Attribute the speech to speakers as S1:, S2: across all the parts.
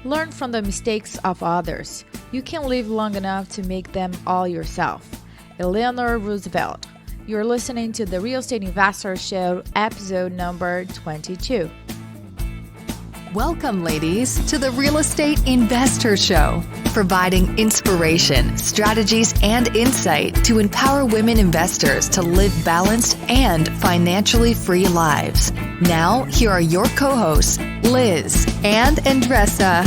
S1: Learn from the mistakes of others. You can live long enough to make them all yourself. Eleanor Roosevelt. You're listening to the Real Estate Investor Show, episode number 22.
S2: Welcome, ladies, to the Real Estate Investor Show, providing inspiration, strategies, and insight to empower women investors to live balanced and financially free lives. Now, here are your co-hosts, Liz and Andressa.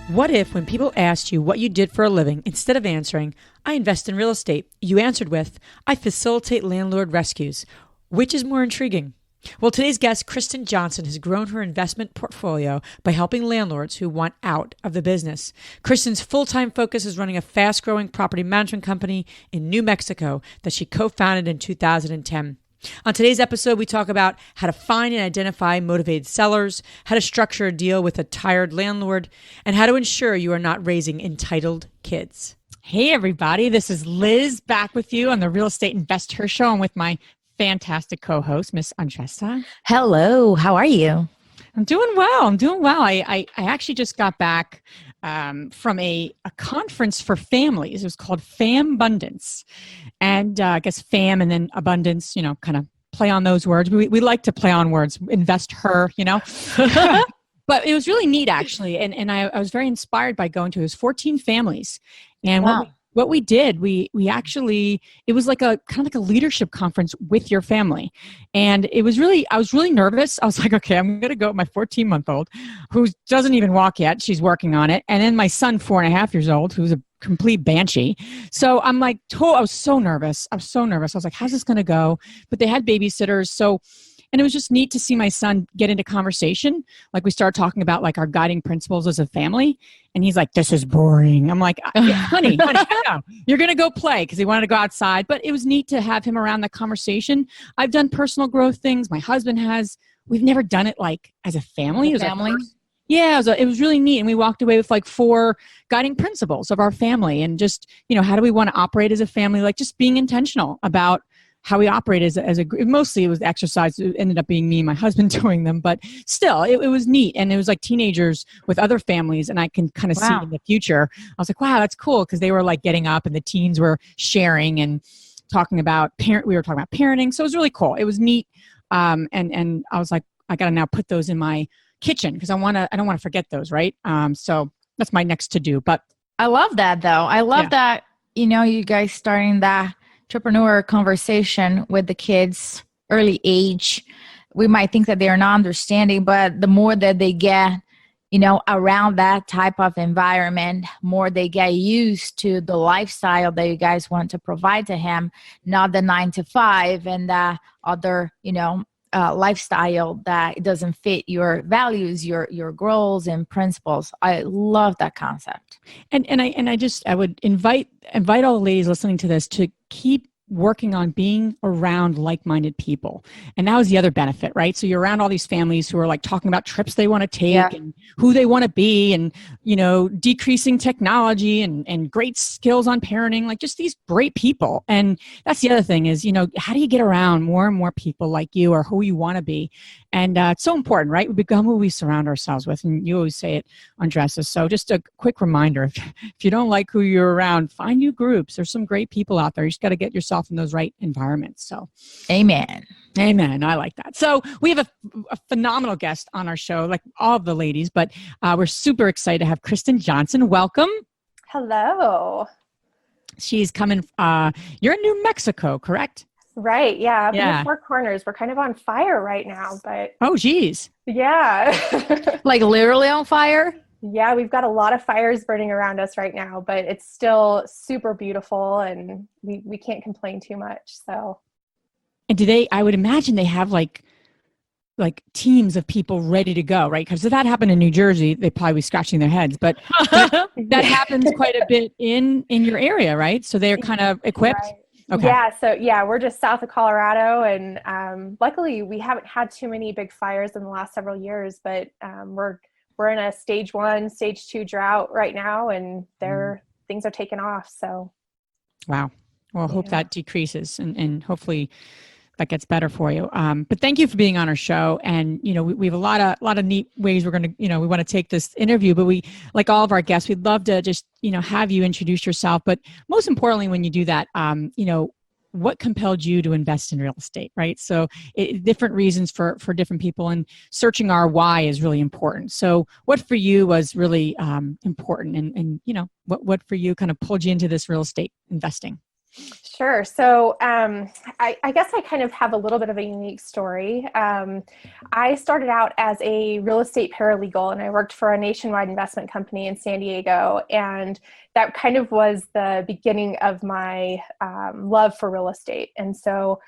S3: What if when people asked you what you did for a living, instead of answering, I invest in real estate, you answered with, I facilitate landlord rescues? Which is more intriguing? Well, today's guest, Kristin Johnson, has grown her investment portfolio by helping landlords who want out of the business. Kristin's full-time focus is running a fast-growing property management company in New Mexico that she co-founded in 2010. On today's episode, we talk about how to find and identify motivated sellers, how to structure a deal with a tired landlord, and how to ensure you are not raising entitled kids.
S4: Hey, everybody. This is Liz back with you on the Real Estate Investor Show and with my fantastic co-host, Miss Andressa.
S1: Hello, how are you?
S4: I'm doing well. I actually just got back from a conference for families. It was called Fambundance. And I guess fam and then abundance, kind of play on those words. We like to play on words, invest her, But it was really neat, actually. And I was very inspired by going to it. It was 14 families. And
S1: wow.
S4: What we did, we actually, it was like a kind of like a leadership conference with your family. And I was really nervous. I was like, okay, I'm going to go with my 14-month-old who doesn't even walk yet. She's working on it. And then my son, 4.5 years old, who's a complete banshee. So I'm like, I was so nervous. I was like, how's this going to go? But they had babysitters. And it was just neat to see my son get into conversation. Like we started talking about like our guiding principles as a family. And he's like, this is boring. I'm like, yeah, honey, I know. You're going to go play because he wanted to go outside. But it was neat to have him around the conversation. I've done personal growth things. My husband has. We've never done it like as a family. Yeah, it was really neat. And we walked away with like 4 guiding principles of our family. And just, how do we want to operate as a family? Like just being intentional about how we operate as a group. Mostly it was exercise. It ended up being me and my husband doing them, but still it was neat. And it was like teenagers with other families. And I can kind of see in the future, I was like, wow, that's cool. Cause they were like getting up and the teens were sharing and talking about we were talking about parenting. So it was really cool. It was neat. And I was like, I got to now put those in my kitchen because I don't want to forget those. Right. So that's my next to do, but
S1: I love that though. I love that, you guys starting that entrepreneur conversation with the kids early age. We might think that they are not understanding, but the more that they get, around that type of environment, more they get used to the lifestyle that you guys want to provide to him, not the 9 to 5 and the other, lifestyle that doesn't fit your values, your goals and principles. I love that concept.
S4: And I would invite all the ladies listening to this to keep working on being around like-minded people. And that was the other benefit, right? So you're around all these families who are like talking about trips they want to take and who they want to be and, decreasing technology and great skills on parenting, like just these great people. And that's the other thing is, how do you get around more and more people like you or who you want to be? And it's so important, right? We become who we surround ourselves with. And you always say it, Andressa. So just a quick reminder, if you don't like who you're around, find new groups. There's some great people out there. You just got to get yourself in those right environments. So
S1: Amen.
S4: I like that. So we have a phenomenal guest on our show, like all of the ladies, but we're super excited to have Kristin Johnson. Welcome.
S5: Hello.
S4: She's coming, you're in New Mexico, correct?
S5: Right. Yeah. Up in the Four Corners. We're kind of on fire right now, but.
S4: Oh, geez.
S5: Yeah.
S1: Like literally on fire?
S5: Yeah. We've got a lot of fires burning around us right now, but it's still super beautiful and we can't complain too much. So.
S4: And I would imagine they have like teams of people ready to go, right? Because if that happened in New Jersey, they'd probably be scratching their heads, but that happens quite a bit in your area, right? So they're kind of equipped.
S5: Right.
S4: Okay.
S5: Yeah. So we're just south of Colorado and luckily we haven't had too many big fires in the last several years, but we're in a stage 1, stage 2 drought right now and things are taking off. So.
S4: Wow. Well, I hope that decreases and hopefully that gets better for you. But thank you for being on our show. And, we have a lot of neat ways we're going to, we want to take this interview, but we, like all of our guests, we'd love to just, have you introduce yourself. But most importantly, when you do that, what compelled you to invest in real estate, right? So different reasons for different people, and searching our why is really important. So what for you was really important, and what for you kind of pulled you into this real estate investing?
S5: Sure. So I guess I kind of have a little bit of a unique story. I started out as a real estate paralegal, and I worked for a nationwide investment company in San Diego. And that kind of was the beginning of my love for real estate. And so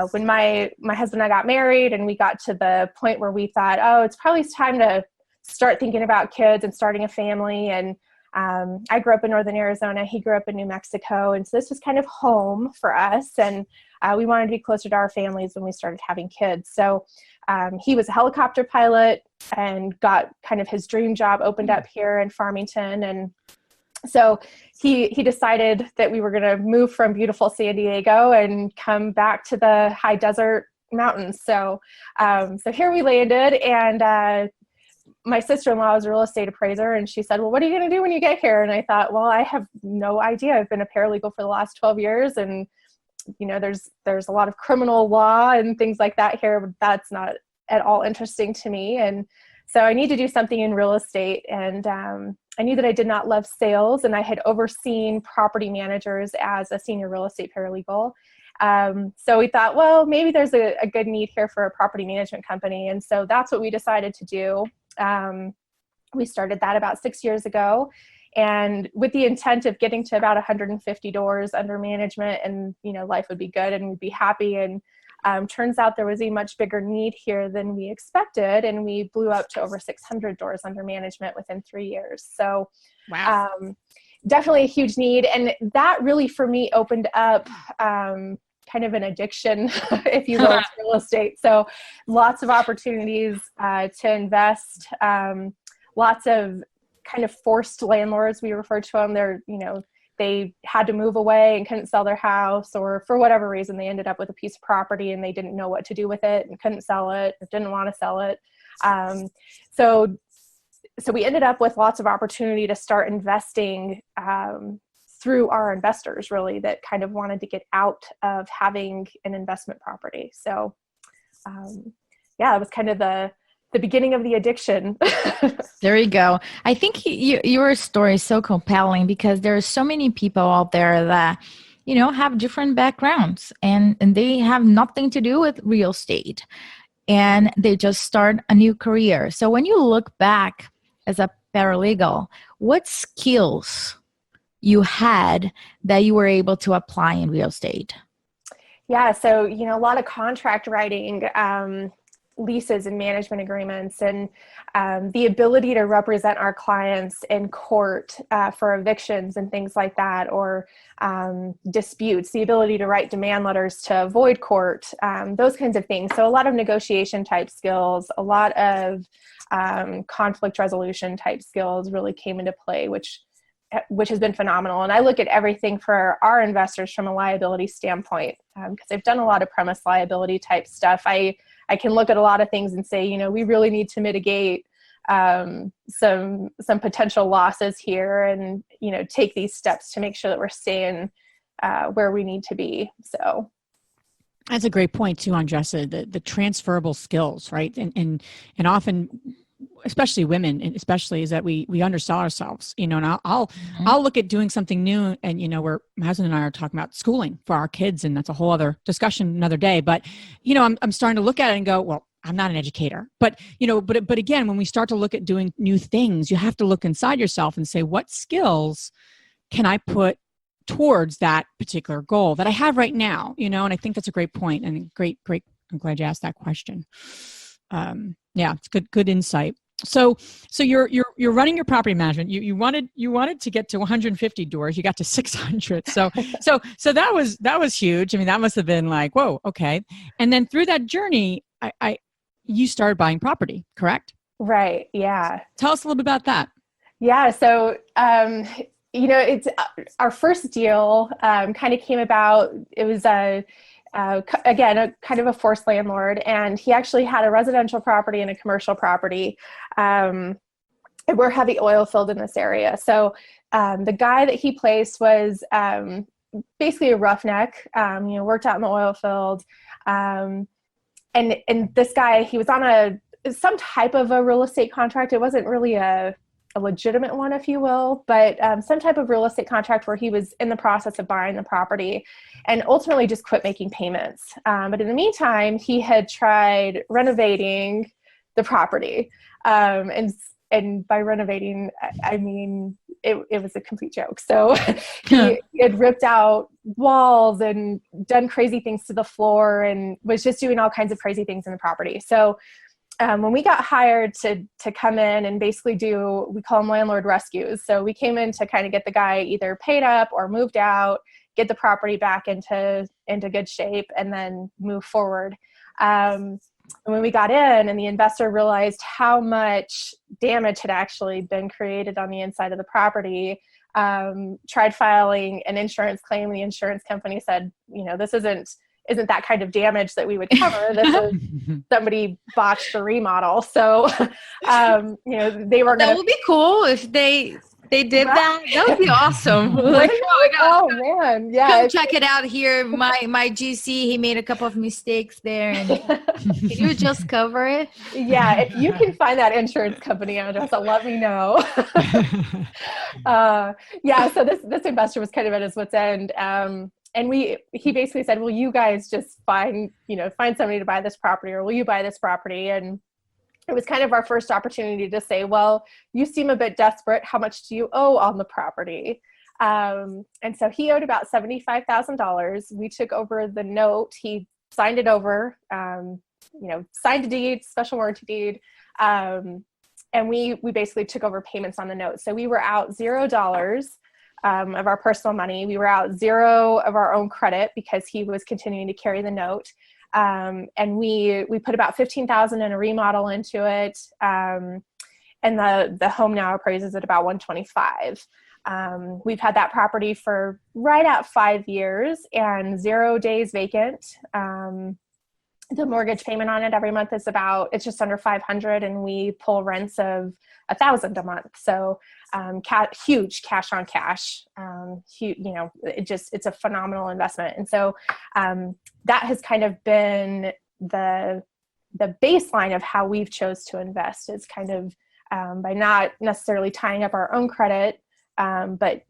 S5: when my husband and I got married, and we got to the point where we thought, oh, it's probably time to start thinking about kids and starting a family. And I grew up in Northern Arizona. He grew up in New Mexico. And so this was kind of home for us. And we wanted to be closer to our families when we started having kids. So he was a helicopter pilot and got kind of his dream job opened up here in Farmington. And so he decided that we were going to move from beautiful San Diego and come back to the high desert mountains. So here we landed, and my sister-in-law was a real estate appraiser, and she said, well, what are you going to do when you get here? And I thought, well, I have no idea. I've been a paralegal for the last 12 years. And, there's a lot of criminal law and things like that here, but that's not at all interesting to me. And so I need to do something in real estate. And I knew that I did not love sales, and I had overseen property managers as a senior real estate paralegal. So we thought, well, maybe there's a good need here for a property management company. And so that's what we decided to do. We started that about 6 years ago, and with the intent of getting to about 150 doors under management, and, life would be good and we'd be happy. And turns out there was a much bigger need here than we expected, and we blew up to over 600 doors under management within 3 years. So
S4: wow.
S5: Definitely a huge need. And that really, for me, opened up kind of an addiction, if you will, to real estate. So lots of opportunities to invest, lots of kind of forced landlords, we refer to them. They're, they had to move away and couldn't sell their house, or for whatever reason, they ended up with a piece of property and they didn't know what to do with it and couldn't sell it or didn't want to sell it. So we ended up with lots of opportunity to start investing through our investors, really, that kind of wanted to get out of having an investment property. So it was kind of the beginning of the addiction.
S1: There you go. I think your story is so compelling, because there are so many people out there that, have different backgrounds, and they have nothing to do with real estate, and they just start a new career. So when you look back as a paralegal, what skills you had that you were able to apply in real estate?
S5: Yeah. So, a lot of contract writing, leases and management agreements, and the ability to represent our clients in court for evictions and things like that, or disputes, the ability to write demand letters to avoid court, those kinds of things. So a lot of negotiation type skills, a lot of conflict resolution type skills really came into play, which has been phenomenal. And I look at everything for our investors from a liability standpoint, because I've done a lot of premise liability type stuff. I can look at a lot of things and say, we really need to mitigate some potential losses here, and, take these steps to make sure that we're staying where we need to be. So
S4: that's a great point too, Andressa, the transferable skills, right? And often, especially women, and especially, is that we undersell ourselves, and I'll look at doing something new, and, where my husband and I are talking about schooling for our kids, and that's a whole other discussion another day. But, I'm starting to look at it and go, well, I'm not an educator, but again, when we start to look at doing new things, you have to look inside yourself and say, what skills can I put towards that particular goal that I have right now? And I think that's a great point, and great. I'm glad you asked that question. It's good insight. So you're running your property management. You wanted to get to 150 doors. You got to 600. So that was huge. I mean, that must have been like, whoa, okay. And then through that journey, you started buying property, correct?
S5: Right. Yeah.
S4: Tell us a little bit about that.
S5: Yeah. So, it's our first deal kind of came about. It was again, a kind of a forced landlord, and he actually had a residential property and a commercial property. And we're heavy oil filled in this area. So the guy that he placed was basically a roughneck, worked out in the oil field. And this guy, he was on some type of a real estate contract. It wasn't really a legitimate one, if you will, but some type of real estate contract where he was in the process of buying the property and ultimately just quit making payments. But in the meantime, he had tried renovating the property. And by renovating, I mean, it was a complete joke. So he had ripped out walls and done crazy things to the floor and was just doing all kinds of crazy things in the property. So when we got hired to come in and basically we call them Landlord Rescues. So we came in to kind of get the guy either paid up or moved out, get the property back into good shape, and then move forward. And when we got in and the investor realized how much damage had actually been created on the inside of the property, tried filing an insurance claim. The insurance company said, this isn't that kind of damage that we would cover. This is somebody botched the remodel. So, they were
S1: that would be cool if they did that. That would be awesome. Like,
S5: oh man, yeah.
S1: Come check it out here. My GC, he made a couple of mistakes there, and can you just cover it?
S5: Yeah, if you can find that insurance company address, let me know. So this investor was kind of at his wit's end. And he basically said, well, you guys just find somebody to buy this property, or will you buy this property? And it was kind of our first opportunity to say, well, you seem a bit desperate. How much do you owe on the property? And so he owed about $75,000. We took over the note. He signed it over, signed a deed, special warranty deed. And we basically took over payments on the note. So we were out $0 of our personal money. We were out $0 of our own credit because he was continuing to carry the note. And we put about $15,000 in a remodel into it. And the home now appraises at about $125,000. We've had that property for right at 5 years and 0 days vacant. The mortgage payment on it every month is it's just under $500, and we pull rents of $1,000 a month. So, huge cash on cash. It's a phenomenal investment. And so, that has kind of been the baseline of how we've chose to invest, is kind of, by not necessarily tying up our own credit, but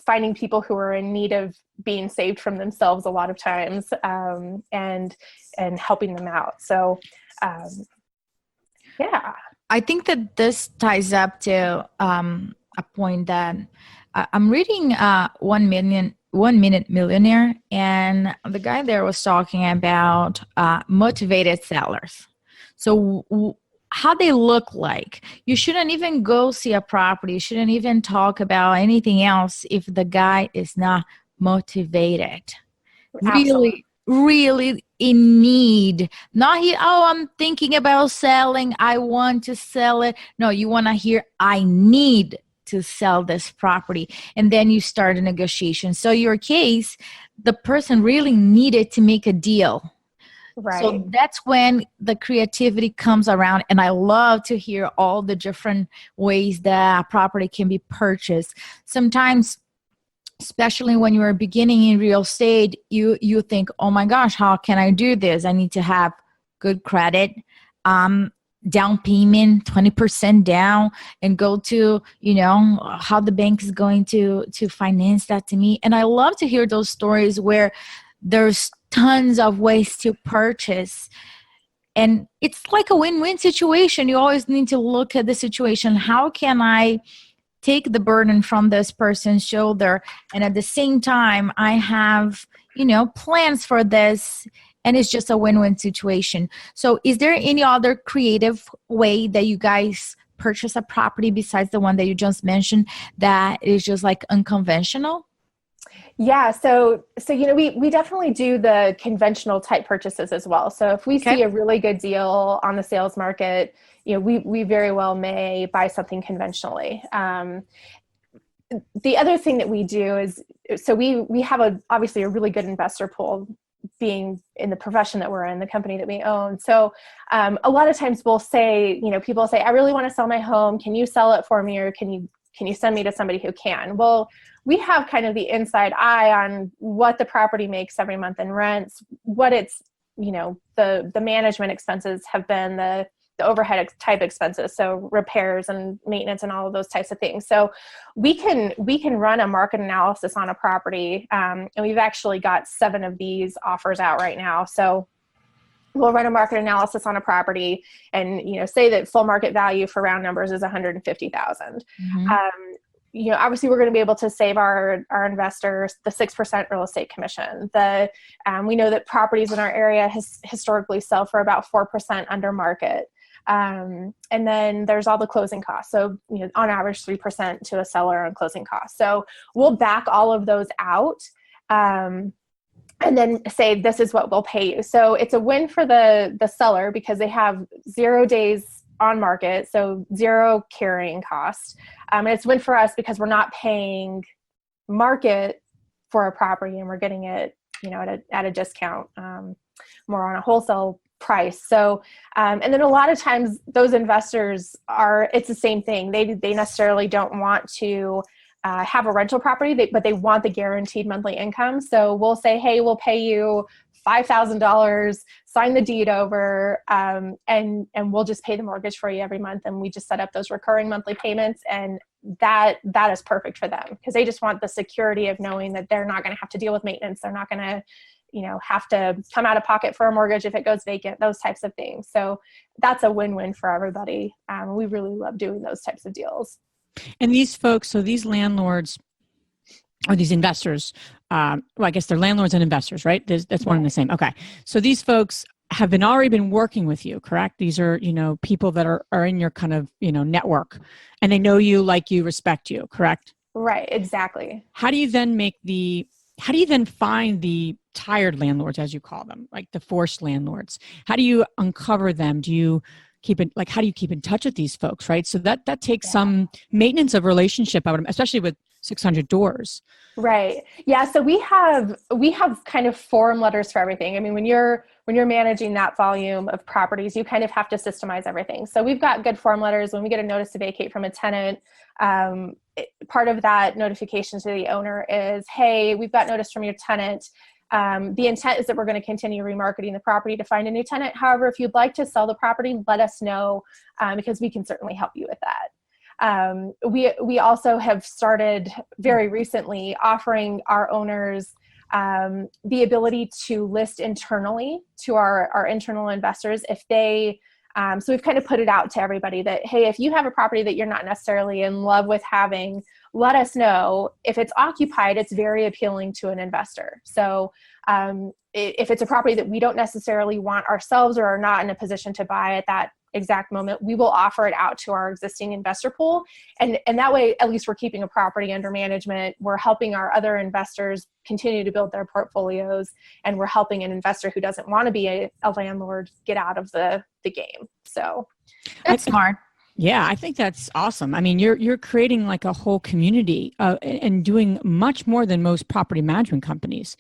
S5: finding people who are in need of being saved from themselves a lot of times, and helping them out. So, yeah.
S1: I think that this ties up to a point that I'm reading 1 Minute Millionaire, and the guy there was talking about motivated sellers. So how they look like. You shouldn't even go see a property. You shouldn't even talk about anything else if the guy is not motivated.
S5: Absolutely.
S1: Really in need. Not here, I'm thinking about selling, I want to sell it. No, you want to hear, I need to sell this property. And then you start a negotiation. So your case, the person really needed to make a deal.
S5: Right.
S1: So that's when the creativity comes around. And I love to hear all the different ways that a property can be purchased. Sometimes, especially when you are beginning in real estate, you think, oh my gosh, how can I do this? I need to have good credit, down payment, 20% down, and go to, how the bank is going to finance that to me. And I love to hear those stories where there's tons of ways to purchase. And it's like a win-win situation. You always need to look at the situation. How can I take the burden from this person's shoulder? And at the same time, I have, plans for this, and it's just a win-win situation. So is there any other creative way that you guys purchase a property besides the one that you just mentioned that is just like unconventional?
S5: Yeah. So we definitely do the conventional type purchases as well. So if we see a really good deal on the sales market, we very well may buy something conventionally. The other thing that we do is, so we have obviously a really good investor pool being in the profession that we're in, the company that we own. So a lot of times we'll say, people say, I really want to sell my home. Can you sell it for me? Or can you send me to somebody who can? Well, we have kind of the inside eye on what the property makes every month in rents, what it's, the management expenses have been, the overhead type expenses. So repairs and maintenance and all of those types of things. So we can run a market analysis on a property. And we've actually got 7 of these offers out right now. So we'll run a market analysis on a property and, say that full market value for round numbers is $150,000. Mm-hmm. Obviously we're going to be able to save our investors the 6% real estate commission. We know that properties in our area historically sell for about 4% under market. And then there's all the closing costs. So, on average, 3% to a seller on closing costs. So we'll back all of those out, and then say, this is what we'll pay you. So it's a win for the seller because they have 0 days on market. So 0 carrying costs. And it's a win for us because we're not paying market for a property and we're getting it, at a discount, more on a wholesale price. So, and then a lot of times those investors it's the same thing. They necessarily don't want to have a rental property, but they want the guaranteed monthly income. So we'll say, hey, we'll pay you $5,000, sign the deed over, and we'll just pay the mortgage for you every month. And we just set up those recurring monthly payments. And that is perfect for them because they just want the security of knowing that they're not going to have to deal with maintenance. They're not going to have to come out of pocket for a mortgage if it goes vacant, those types of things. So that's a win-win for everybody. We really love doing those types of deals.
S4: And these folks, so these landlords or these investors, I guess they're landlords and investors, right? That's one and the same. Okay. So these folks have already been working with you, correct? These are, people that are in your kind of, network and they know you, like you, respect you, correct?
S5: Right. Exactly.
S4: How do you then find the tired landlords, as you call them, like the forced landlords? How do you uncover them? Do you how do you keep in touch with these folks, right? So that takes some maintenance of relationship, especially with 600 doors.
S5: Right. Yeah. So we have kind of form letters for everything. I mean, when you're managing that volume of properties, you kind of have to systemize everything. So we've got good form letters. When we get a notice to vacate from a tenant, part of that notification to the owner is, hey, we've got notice from your tenant. The intent is that we're going to continue remarketing the property to find a new tenant. However, if you'd like to sell the property, let us know because we can certainly help you with that. We also have started very recently offering our owners the ability to list internally to our internal investors if they so we've kind of put it out to everybody that, hey, if you have a property that you're not necessarily in love with having, let us know. If it's occupied, it's very appealing to an investor. So if it's a property that we don't necessarily want ourselves or are not in a position to buy at that exact moment, we will offer it out to our existing investor pool. And that way, at least we're keeping a property under management. We're helping our other investors continue to build their portfolios. And we're helping an investor who doesn't want to be a landlord get out of the game. So
S1: that's smart.
S4: Yeah, I think that's awesome. I mean, you're creating like a whole community and doing much more than most property management companies.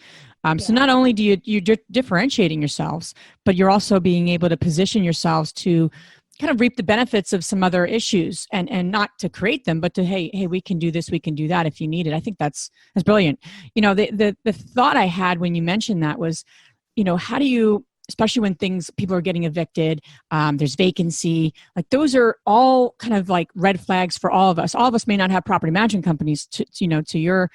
S4: So not only do you're differentiating yourselves, but you're also being able to position yourselves to kind of reap the benefits of some other issues and not to create them, but to, hey, we can do this, we can do that if you need it. I think that's brilliant. The thought I had when you mentioned that was, how do you, especially when people are getting evicted, there's vacancy, like those are all kind of like red flags for all of us. All of us may not have property management companies to your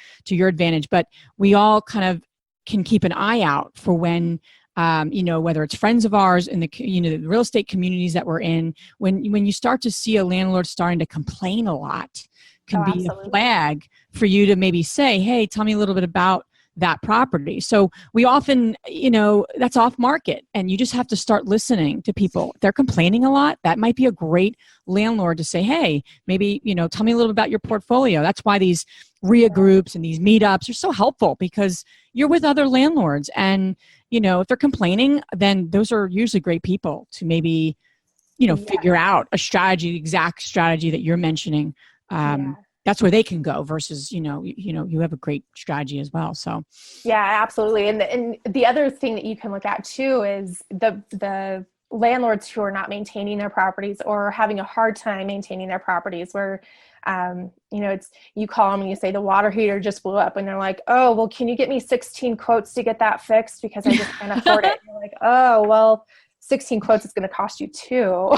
S4: advantage, but we all kind of can keep an eye out for when, whether it's friends of ours in the real estate communities that we're in, when you start to see a landlord starting to complain a lot, can be a flag for you to maybe say, hey, tell me a little bit about that property. So we often, that's off market and you just have to start listening to people. If they're complaining a lot, that might be a great landlord to say, hey, maybe, tell me a little bit about your portfolio. That's why these RIA groups and these meetups are so helpful because you're with other landlords and, if they're complaining, then those are usually great people to maybe, figure out a strategy, the exact strategy that you're mentioning. that's where they can go versus, you have a great strategy as well. So
S5: yeah, absolutely. And the other thing that you can look at too is the landlords who are not maintaining their properties or having a hard time maintaining their properties, where it's, you call them and you say the water heater just blew up, and they're like, oh, well, can you get me 16 quotes to get that fixed because I just can't afford it? And you're like, oh, well, 16 quotes is going to cost you 2.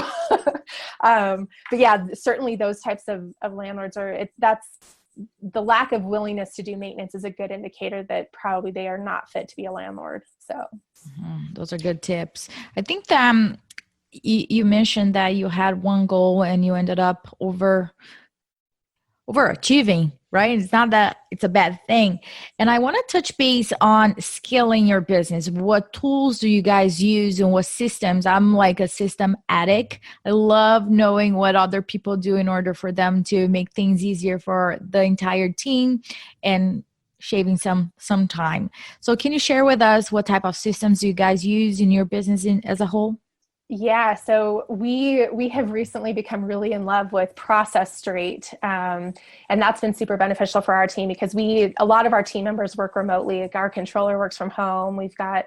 S5: But yeah, certainly those types of landlords that's the lack of willingness to do maintenance is a good indicator that probably they are not fit to be a landlord. So
S1: those are good tips. I think that you mentioned that you had one goal and you ended up overachieving, right? It's not that it's a bad thing. And I want to touch base on scaling your business. What tools do you guys use and what systems? I'm like a system addict. I love knowing what other people do in order for them to make things easier for the entire team and shaving some time. So can you share with us what type of systems you guys use in your business as a whole?
S5: Yeah, so we have recently become really in love with Process Street, and that's been super beneficial for our team because a lot of our team members work remotely. Like our controller works from home. We've got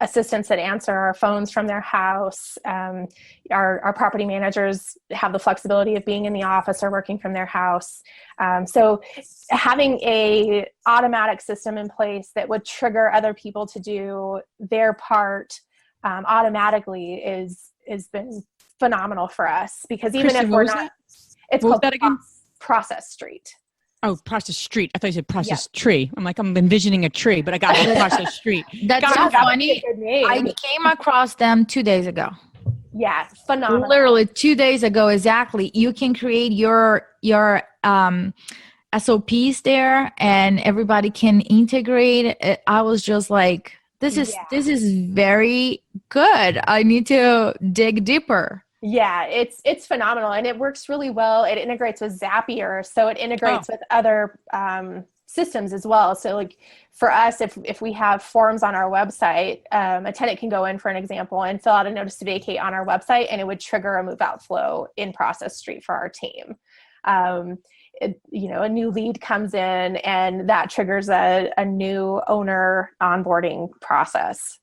S5: assistants that answer our phones from their house. Our property managers have the flexibility of being in the office or working from their house. So having a automatic system in place that would trigger other people to do their part automatically has been phenomenal for us, because even
S4: Kristin,
S5: if we're not, it's called Process Street.
S4: Oh, Process Street. I thought you said Process Tree. I'm like, I'm envisioning a tree, but I got Process Street.
S1: That's so funny. I came across them 2 days ago.
S5: Yeah, phenomenal.
S1: Literally 2 days ago, exactly. You can create your SOPs there, and everybody can integrate. I was just like, this is very good. I need to dig deeper.
S5: Yeah, it's phenomenal, and it works really well. It integrates with Zapier, so it integrates with other systems as well. So like for us, if we have forms on our website, a tenant can go in, for an example, and fill out a notice to vacate on our website, and it would trigger a move out flow in Process Street for our team. A new lead comes in and that triggers a new owner onboarding process,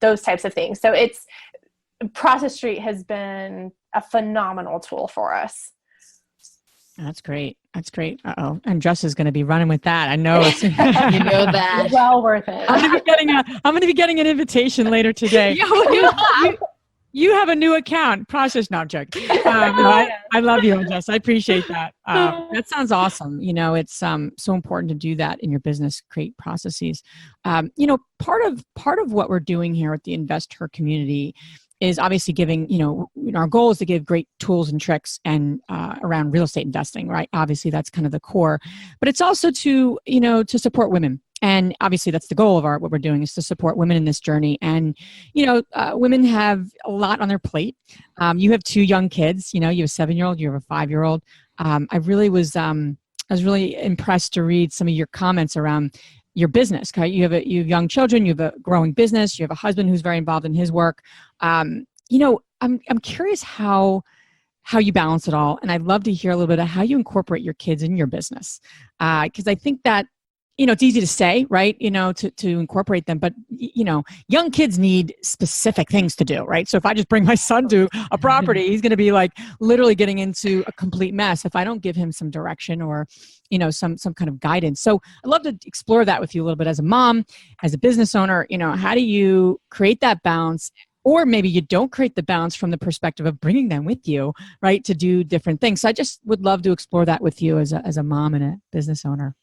S5: those types of things. So Process Street has been a phenomenal tool for us.
S4: That's great. That's great. Uh-oh. And Jess is going to be running with that. I know.
S1: You know that.
S5: Well worth it.
S4: I'm going to be getting an invitation later today. You have a new account. Process, no, I'm joking. I love you, Jess. I appreciate that. That sounds awesome. It's so important to do that in your business, create processes. Part of what we're doing here at the investor community is obviously giving, our goal is to give great tools and tricks and around real estate investing, right? Obviously, that's kind of the core. But it's also to support women. And obviously that's the goal of what we're doing is to support women in this journey. And, women have a lot on their plate. You have 2 young kids, you have a 7-year-old, you have a 5-year-old. I was really impressed to read some of your comments around your business. Okay? You have young children, you have a growing business, you have a husband who's very involved in his work. I'm curious how you balance it all. And I'd love to hear a little bit of how you incorporate your kids in your business. Because I think that, it's easy to say, right? To incorporate them, but young kids need specific things to do, right? So if I just bring my son to a property, he's going to be like literally getting into a complete mess if I don't give him some direction or, some kind of guidance. So I'd love to explore that with you a little bit as a mom, as a business owner. How do you create that balance? Or maybe you don't create the balance from the perspective of bringing them with you, right, to do different things. So I just would love to explore that with you as a mom and a business owner.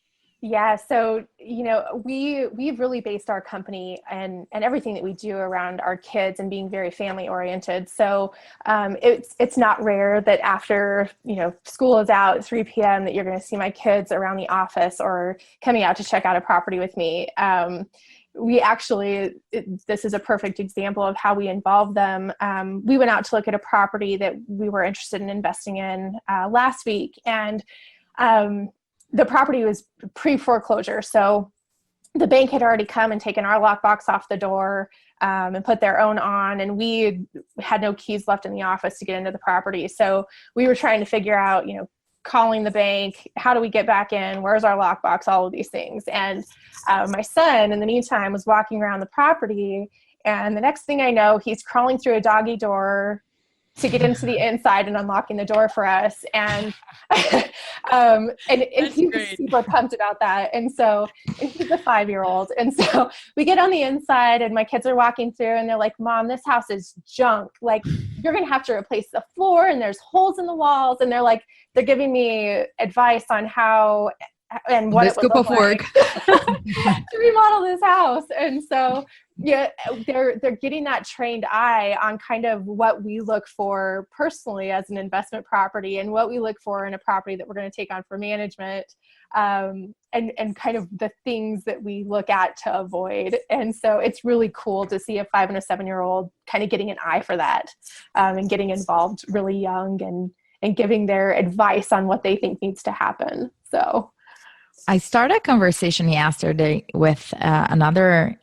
S5: Yeah. So, we've really based our company and everything that we do around our kids and being very family oriented. So it's not rare that after, school is out at 3 p.m. that you're going to see my kids around the office or coming out to check out a property with me. This is a perfect example of how we involve them. We went out to look at a property that we were interested in investing in last week, and the property was pre-foreclosure. So the bank had already come and taken our lockbox off the door and put their own on. And we had no keys left in the office to get into the property. So we were trying to figure out, calling the bank. How do we get back in? Where's our lockbox? All of these things. And my son, in the meantime, was walking around the property. And the next thing I know, he's crawling through a doggy door to get into the inside and unlocking the door for us. And and he was super pumped about that. And so he's a 5-year-old. And so we get on the inside and my kids are walking through and they're like, Mom, this house is junk. Like, you're going to have to replace the floor and there's holes in the walls. And they're giving me advice on how and what it would look like to remodel this house. And so, yeah, they're getting that trained eye on kind of what we look for personally as an investment property and what we look for in a property that we're going to take on for management, and kind of the things that we look at to avoid. And so it's really cool to see a 5 and a 7-year-old kind of getting an eye for that, and getting involved really young and giving their advice on what they think needs to happen. So
S1: I started a conversation yesterday with another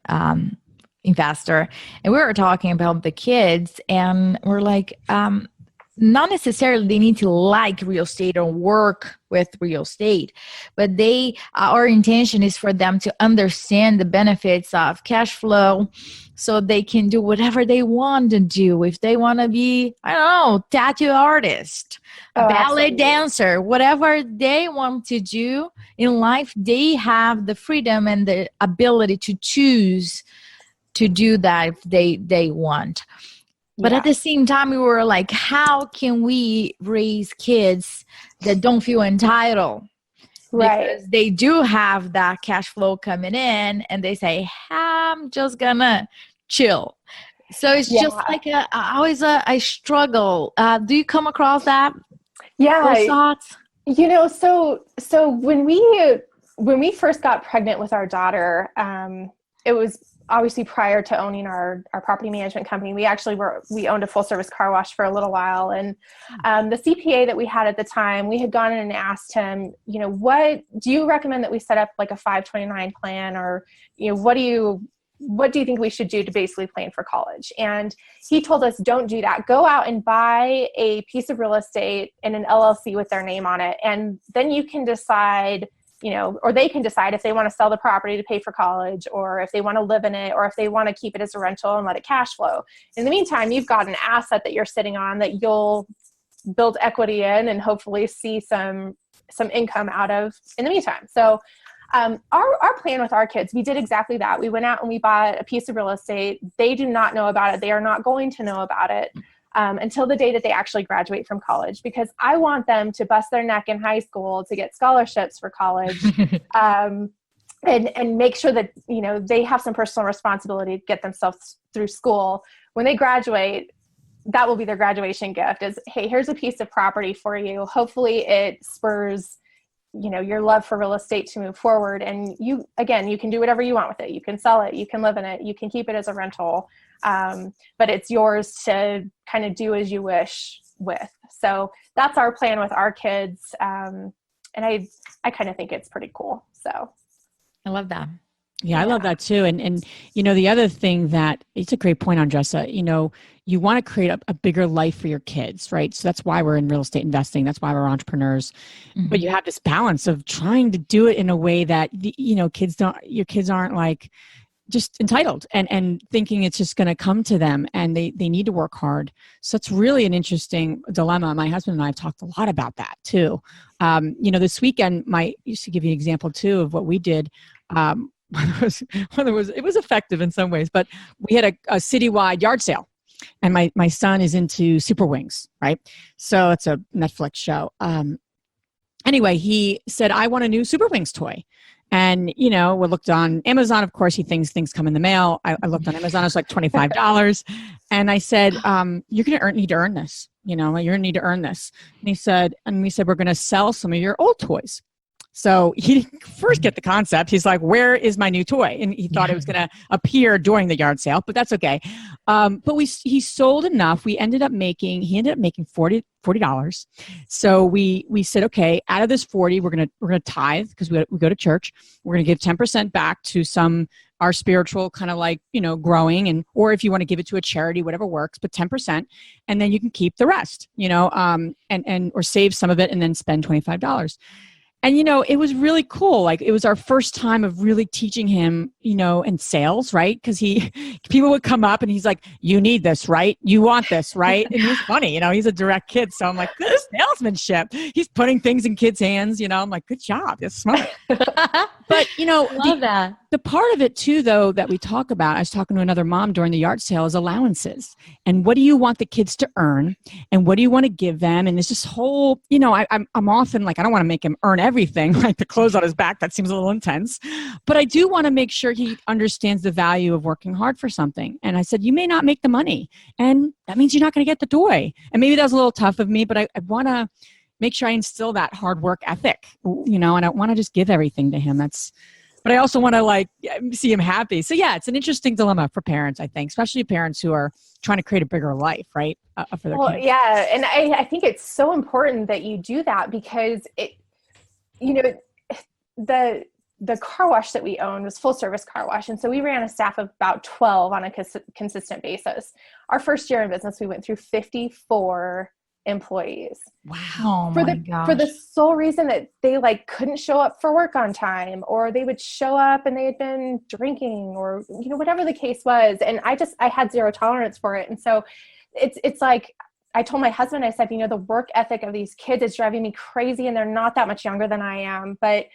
S1: investor, and we were talking about the kids, and we're like, not necessarily they need to like real estate or work with real estate, but our intention is for them to understand the benefits of cash flow so they can do whatever they want to do. If they want to be, I don't know, tattoo artist, ballet dancer, whatever they want to do in life, they have the freedom and the ability to choose to do that if they want. But at the same time, we were like, how can we raise kids that don't feel entitled?
S5: Right.
S1: Because they do have that cash flow coming in and they say, I'm just gonna chill. So it's just like always I struggle. Do you come across that?
S5: Yeah.
S1: Those thoughts?
S5: You know, so when we first got pregnant with our daughter, it was obviously prior to owning our property management company. We owned a full service car wash for a little while. And the CPA that we had at the time, we had gone in and asked him, you know, what do you recommend that we set up like a 529 plan, or, you know, what do you think we should do to basically plan for college? And he told us, don't do that. Go out and buy a piece of real estate in an LLC with their name on it. And then you can decide, you know, or they can decide if they want to sell the property to pay for college, or if they want to live in it, or if they want to keep it as a rental and let it cash flow. In the meantime, you've got an asset that you're sitting on that you'll build equity in and hopefully see some income out of in the meantime. So our plan with our kids, we did exactly that. We went out and we bought a piece of real estate. They do not know about it. They are not going to know about it until the day that they actually graduate from college, because I want them to bust their neck in high school to get scholarships for college, and make sure that, you know, they have some personal responsibility to get themselves through school. When they graduate, that will be their graduation gift is, hey, here's a piece of property for you. Hopefully it spurs, you know, your love for real estate to move forward. And you can do whatever you want with it. You can sell it, you can live in it, you can keep it as a rental. But it's yours to kind of do as you wish with. So that's our plan with our kids. And I kind of think it's pretty cool. So
S1: I love that.
S4: Yeah, I love that too. And you know, the other thing that it's a great point, Andressa, you know, you want to create a bigger life for your kids, right? So that's why we're in real estate investing. That's why we're entrepreneurs. Mm-hmm. But you have this balance of trying to do it in a way that, you know, your kids aren't like just entitled and thinking it's just going to come to them, and they need to work hard. So it's really an interesting dilemma. My husband and I have talked a lot about that too. You know, this weekend, used to give you an example too of what we did. It was effective in some ways, but we had a citywide yard sale, and my son is into Super Wings, right? So it's a Netflix show. Anyway, he said, I want a new Super Wings toy. And, you know, we looked on Amazon. Of course, he thinks things come in the mail. I looked on Amazon. It was like $25. And I said, you're going to need to earn this. You know, you're going to need to earn this. And we said, we're going to sell some of your old toys. So he didn't first get the concept. He's like, where is my new toy? And he thought it was going to appear during the yard sale, but that's okay. But he sold enough. He ended up making $40. So we said, okay, out of this 40, we're going to tithe, because we go to church. We're going to give 10% back to some our spiritual kind of like, growing, and, or if you want to give it to a charity, whatever works, but 10%, and then you can keep the rest, and or save some of it and then spend $25. And, it was really cool. Like, it was our first time of really teaching him, in sales, right? Because people would come up and he's like, you need this, right? You want this, right? And he's funny, he's a direct kid. So I'm like, good salesmanship. He's putting things in kids' hands, I'm like, good job. That's smart. But,
S1: Love that.
S4: The part of it too, though, that we talk about, I was talking to another mom during the yard sale, is allowances. And what do you want the kids to earn? And what do you want to give them? And there's this whole, I'm often like, I don't want to make him earn everything, like the clothes on his back. That seems a little intense. But I do want to make sure he understands the value of working hard for something. And I said, you may not make the money. And that means you're not going to get the toy. And maybe that was a little tough of me, but I want to make sure I instill that hard work ethic, and I don't want to just give everything to him. But I also want to see him happy. So yeah, it's an interesting dilemma for parents, I think, especially parents who are trying to create a bigger life, right? For their kids.
S5: Yeah. And I think it's so important that you do that, because the car wash that we owned was full service car wash. And so we ran a staff of about 12 on a consistent basis. Our first year in business, we went through 54 employees.
S1: Wow.
S5: For the sole reason that they couldn't show up for work on time, or they would show up and they had been drinking, or whatever the case was. And I had zero tolerance for it. And so it's like, I told my husband, I said, the work ethic of these kids is driving me crazy, and they're not that much younger than I am, but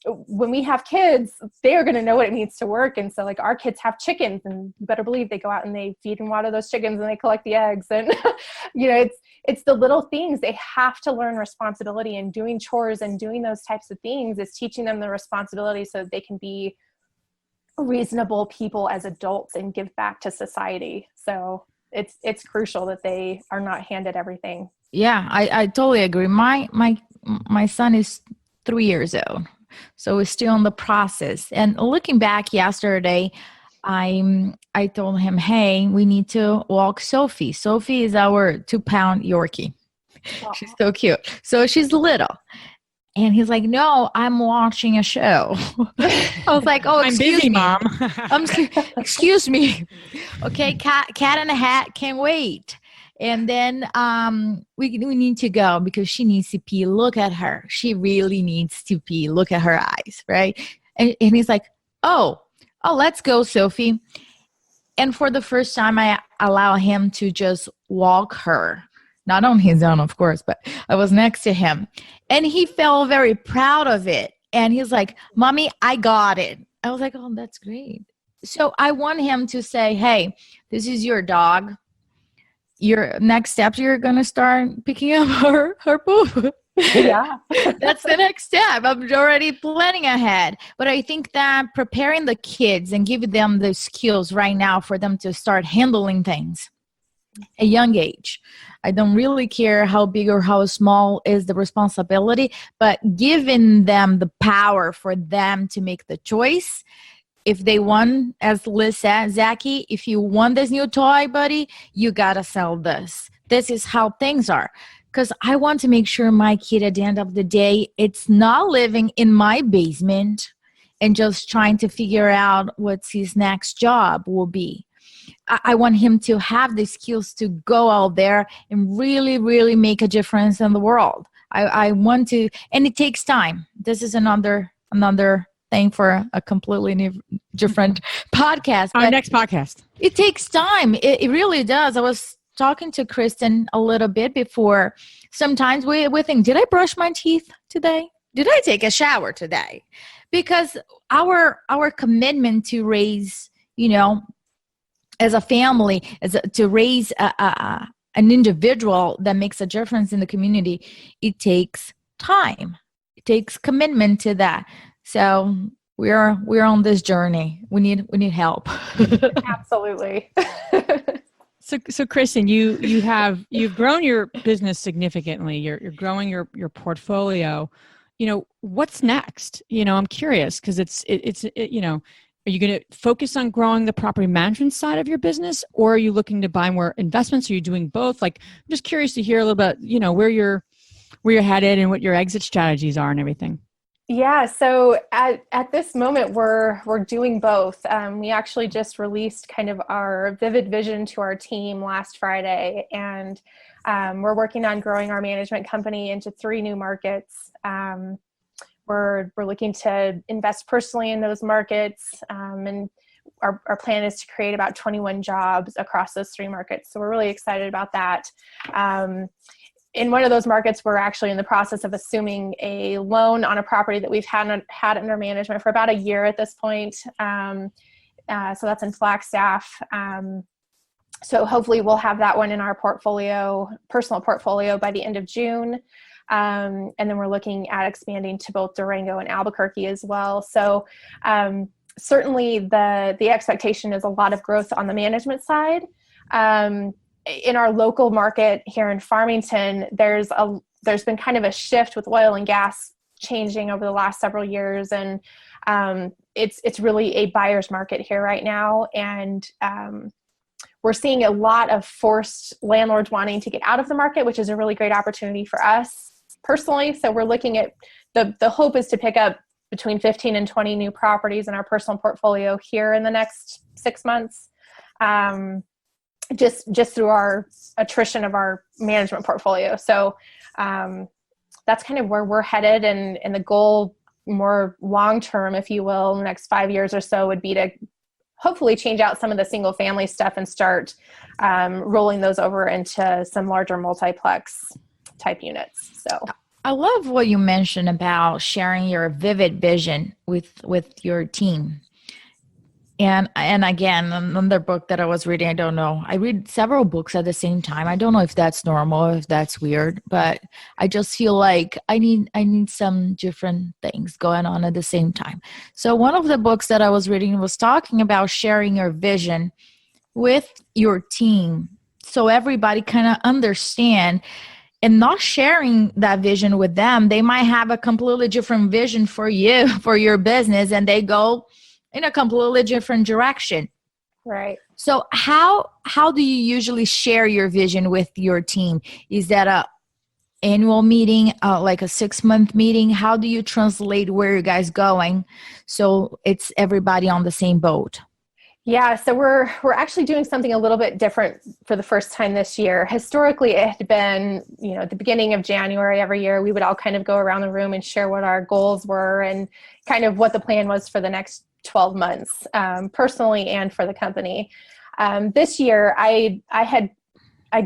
S5: when we have kids, they are going to know what it means to work. And so our kids have chickens, and you better believe they go out and they feed and water those chickens, and they collect the eggs. And, it's the little things. They have to learn responsibility, and doing chores and doing those types of things is teaching them the responsibility so that they can be reasonable people as adults and give back to society. So it's crucial that they are not handed everything.
S1: Yeah, I totally agree. My son is 3 years old. So we're still in the process. And looking back yesterday, I told him, hey, we need to walk Sophie. Sophie is our 2-pound Yorkie. Aww. She's so cute. So she's little. And he's like, no, I'm watching a show. I was like, oh,
S4: I'm busy, Mom.
S1: Excuse me. Okay, cat in a hat, can't wait. And then we need to go because she needs to pee. Look at her. She really needs to pee. Look at her eyes, right? And he's like, oh, let's go, Sophie. And for the first time, I allow him to just walk her. Not on his own, of course, but I was next to him. And he felt very proud of it. And he's like, Mommy, I got it. I was like, oh, that's great. So I want him to say, hey, this is your dog. Your next steps, you're going to start picking up her poop.
S5: Yeah.
S1: That's the next step. I'm already planning ahead. But I think that preparing the kids and giving them the skills right now for them to start handling things at a young age. I don't really care how big or how small is the responsibility, but giving them the power for them to make the choice. If they want, as Liz said, Zachy, if you want this new toy, buddy, you got to sell this. This is how things are. Because I want to make sure my kid at the end of the day, it's not living in my basement and just trying to figure out what his next job will be. I want him to have the skills to go out there and really, really make a difference in the world. I want to, and it takes time. This is another thing for a completely different podcast.
S4: Our next podcast.
S1: It takes time. It really does. I was talking to Kristin a little bit before. Sometimes we think, did I brush my teeth today? Did I take a shower today? Because our commitment to raise, as a family, to raise an individual that makes a difference in the community, it takes time. It takes commitment to that. So we're on this journey. We need help.
S5: Absolutely.
S4: So Kristin, you've grown your business significantly. You're growing your portfolio. What's next? I'm curious because it's are you going to focus on growing the property management side of your business, or are you looking to buy more investments? Are you doing both? I'm just curious to hear a little bit, where you're headed and what your exit strategies are and everything.
S5: Yeah, so at this moment, we're doing both. We actually just released kind of our vivid vision to our team last Friday, and we're working on growing our management company into 3 new markets. We're looking to invest personally in those markets, and our plan is to create about 21 jobs across those 3 markets. So we're really excited about that. In one of those markets, we're actually in the process of assuming a loan on a property that we've had under management for about a year at this point. So that's in Flagstaff. So hopefully we'll have that one in our personal portfolio by the end of June. And then we're looking at expanding to both Durango and Albuquerque as well. So certainly the expectation is a lot of growth on the management side. In our local market here in Farmington, there's been kind of a shift with oil and gas changing over the last several years, and it's really a buyer's market here right now. And we're seeing a lot of forced landlords wanting to get out of the market, which is a really great opportunity for us personally. So we're looking at the hope is to pick up between 15 and 20 new properties in our personal portfolio here in the next 6 months. Just through our attrition of our management portfolio. So that's kind of where we're headed. And the goal more long-term, if you will, in the next 5 years or so would be to hopefully change out some of the single family stuff and start rolling those over into some larger multiplex type units. So
S1: I love what you mentioned about sharing your vivid vision with your team. And again, another book that I was reading, I don't know. I read several books at the same time. I don't know if that's normal, if that's weird, but I just feel like I need some different things going on at the same time. So one of the books that I was reading was talking about sharing your vision with your team, so everybody kind of understand, and not sharing that vision with them. They might have a completely different vision for you, for your business, and they go in a completely different direction.
S5: Right.
S1: So how do you usually share your vision with your team? Is that a annual meeting, like a 6-month meeting? How do you translate where you guys going so it's everybody on the same boat?
S5: Yeah, so we're actually doing something a little bit different for the first time this year. Historically, it had been, at the beginning of January every year, we would all kind of go around the room and share what our goals were and kind of what the plan was for the next 12 months, personally and for the company. This year, I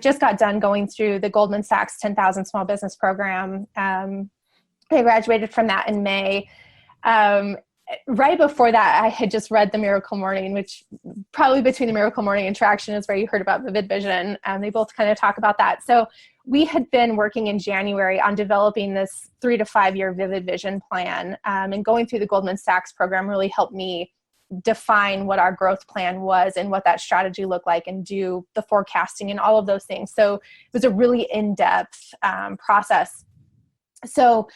S5: just got done going through the Goldman Sachs 10,000 Small Business Program. I graduated from that in May. Right before that, I had just read The Miracle Morning, which probably between The Miracle Morning and Traction is where you heard about Vivid Vision. They both kind of talk about that. So we had been working in January on developing this 3 to 5 year Vivid Vision plan. And going through the Goldman Sachs program really helped me define what our growth plan was and what that strategy looked like and do the forecasting and all of those things. So it was a really in-depth process. So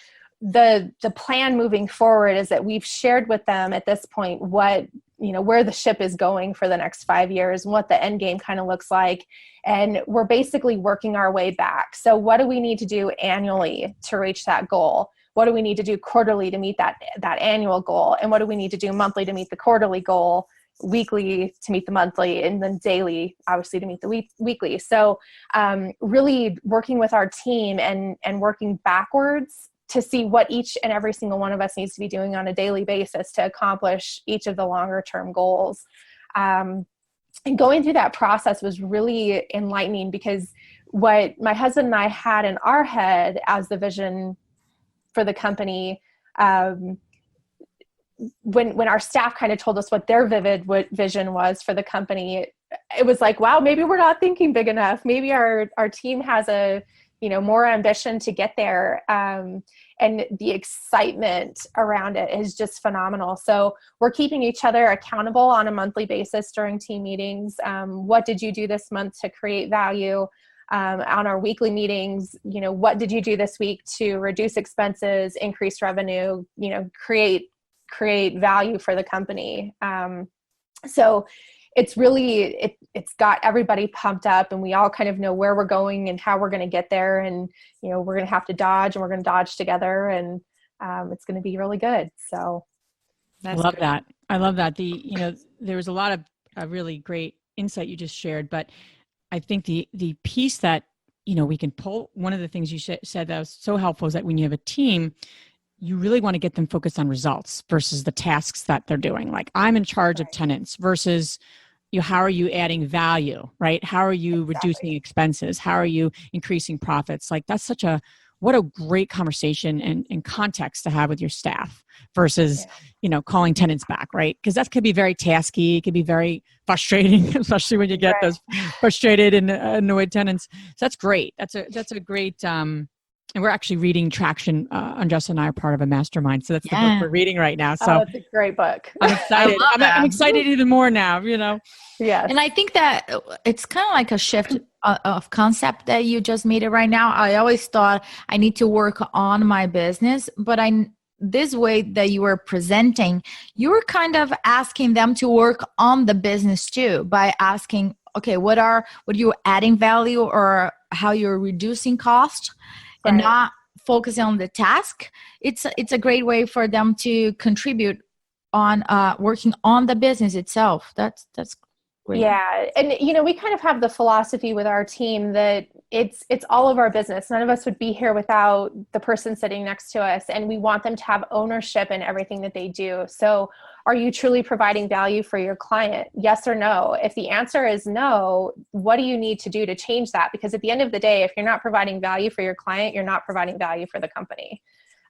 S5: the plan moving forward is that we've shared with them at this point what, where the ship is going for the next 5 years and what the end game kind of looks like. And we're basically working our way back. So what do we need to do annually to reach that goal? What do we need to do quarterly to meet that annual goal? And what do we need to do monthly to meet the quarterly goal, weekly to meet the monthly, and then daily, obviously, to meet the weekly. So really working with our team and working backwards to see what each and every single one of us needs to be doing on a daily basis to accomplish each of the longer term goals. And going through that process was really enlightening, because what my husband and I had in our head as the vision for the company, when our staff kind of told us what their vivid vision was for the company, it was like, wow, maybe we're not thinking big enough. Maybe our team has a more ambition to get there. And the excitement around it is just phenomenal. So we're keeping each other accountable on a monthly basis during team meetings. What did you do this month to create value? On our weekly meetings, what did you do this week to reduce expenses, increase revenue, create value for the company? So it's really, it's got everybody pumped up, and we all kind of know where we're going and how we're going to get there. And, we're going to have to dodge, and we're going to dodge together. And it's going to be really good. So
S4: I love that. I love that. There was a lot of really great insight you just shared, but I think the piece that, we can pull, one of the things you said that was so helpful is that when you have a team, you really want to get them focused on results versus the tasks that they're doing. Like, I'm in charge of tenants versus how are you adding value, right? How are you reducing expenses? How are you increasing profits? Like, that's what a great conversation and context to have with your staff versus, calling tenants back, right? Because that could be very tasky. It could be very frustrating, especially when you get those frustrated and annoyed tenants. So that's great. That's a great, and we're actually reading Traction. Justin and I are part of a mastermind. So that's the book we're reading right now. So
S5: it's a great book.
S4: I'm excited. I'm excited even more now,
S5: Yes.
S1: And I think that it's kind of like a shift of concept that you just made it right now. I always thought I need to work on my business, but this way that you were presenting, you were kind of asking them to work on the business too by asking, okay, what are you adding value or how you're reducing cost and not focusing on the task. It's a great way for them to contribute on working on the business itself. That's great.
S5: Yeah. And, we kind of have the philosophy with our team that it's all of our business. None of us would be here without the person sitting next to us. And we want them to have ownership in everything that they do. So are you truly providing value for your client? Yes or no? If the answer is no, what do you need to do to change that? Because at the end of the day, if you're not providing value for your client, you're not providing value for the company.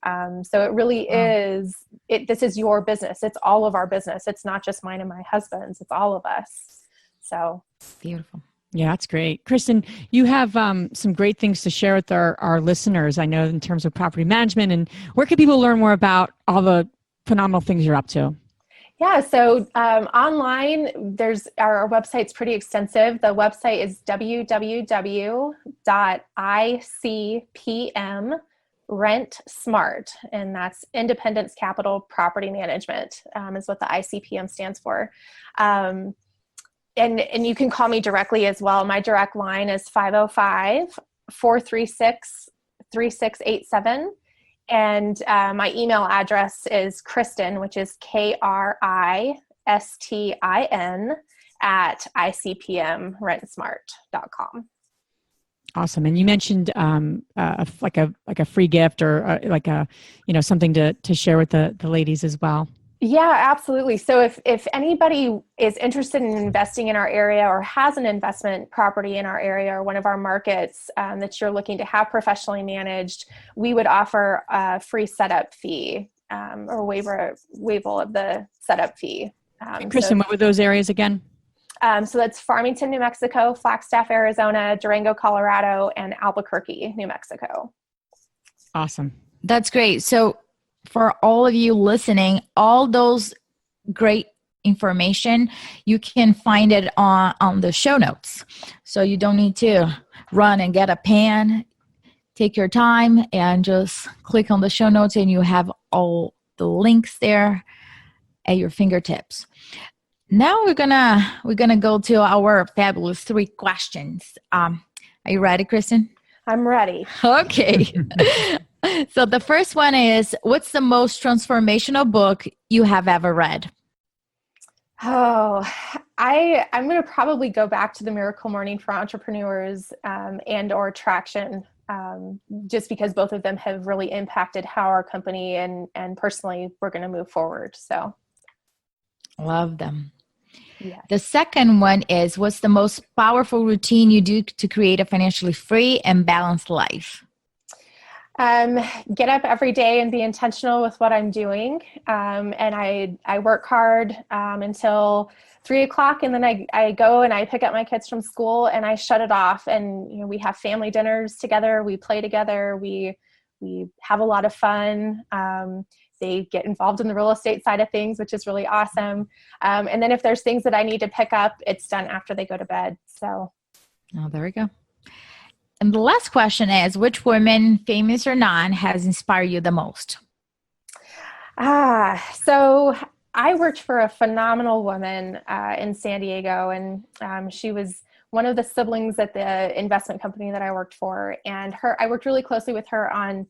S5: So it really is, this is your business. It's all of our business. It's not just mine and my husband's, it's all of us. So
S1: beautiful.
S4: Yeah, that's great. Kristin, you have some great things to share with our listeners, I know, in terms of property management. And where can people learn more about all the phenomenal things you're up to?
S5: Yeah, so online, our website's pretty extensive. The website is www.icpmrentsmart, and that's Independence Capital Property Management is what the ICPM stands for. And you can call me directly as well. My direct line is 505-436-3687. And my email address is Kristin, which is KRISTIN @icpmrentsmart.com.
S4: Awesome. And you mentioned like a free gift or something to share with the ladies as well.
S5: Yeah, absolutely. So if anybody is interested in investing in our area or has an investment property in our area or one of our markets that you're looking to have professionally managed, we would offer a free setup fee or waiver of the setup fee.
S4: Kristin, what were those areas again?
S5: So that's Farmington, New Mexico, Flagstaff, Arizona, Durango, Colorado, and Albuquerque, New Mexico.
S4: Awesome.
S1: That's great. So for all of you listening, all those great information, you can find it on the show notes. So you don't need to run and get a pen. Take your time and just click on the show notes and you have all the links there at your fingertips. Now we're gonna go to our fabulous 3 questions. Are you ready, Kristin?
S5: I'm ready.
S1: Okay. So the first one is, what's the most transformational book you have ever read?
S5: Oh, I'm going to probably go back to The Miracle Morning for Entrepreneurs and or Traction, just because both of them have really impacted how our company and personally we're going to move forward. So,
S1: love them.
S5: Yeah.
S1: The second one is, what's the most powerful routine you do to create a financially free and balanced life?
S5: Get up every day and be intentional with what I'm doing. And I work hard until 3:00, and then I go and I pick up my kids from school and I shut it off. And we have family dinners together. We play together. We have a lot of fun. They get involved in the real estate side of things, which is really awesome. And then if there's things that I need to pick up, it's done after they go to bed. So,
S1: there we go. And the last question is, which woman, famous or non, has inspired you the most?
S5: So I worked for a phenomenal woman in San Diego, and she was one of the siblings at the investment company that I worked for. And I worked really closely with her on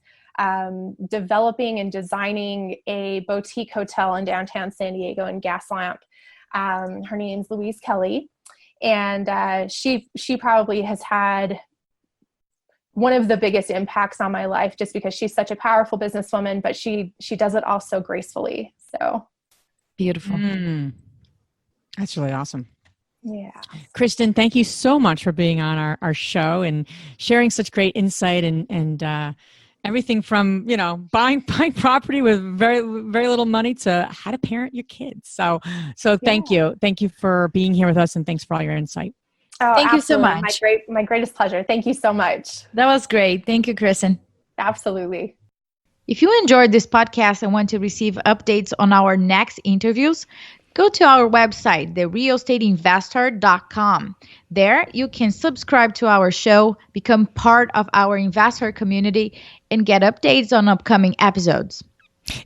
S5: developing and designing a boutique hotel in downtown San Diego in Gaslamp. Her name's Louise Kelly. And she probably has had one of the biggest impacts on my life, just because she's such a powerful businesswoman, but she does it all so gracefully. So
S1: beautiful.
S4: That's really awesome.
S5: Yeah.
S4: Kristin, thank you so much for being on our show and sharing such great insight and everything from, buying property with very, very little money to how to parent your kids. So thank you. Thank you for being here with us, and thanks for all your insight.
S5: Oh,
S1: thank you so
S5: absolutely.
S1: much.
S5: My greatest pleasure. Thank you so much.
S1: That was great. Thank you, Kristin.
S5: Absolutely.
S1: If you enjoyed this podcast and want to receive updates on our next interviews, go to our website, therealestateinvestor.com. There, you can subscribe to our show, become part of our investor community, and get updates on upcoming episodes.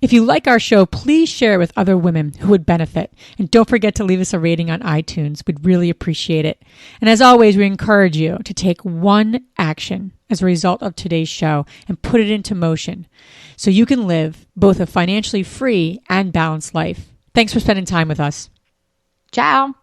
S3: If you like our show, please share it with other women who would benefit. And don't forget to leave us a rating on iTunes. We'd really appreciate it. And as always, we encourage you to take one action as a result of today's show and put it into motion so you can live both a financially free and balanced life. Thanks for spending time with us.
S1: Ciao.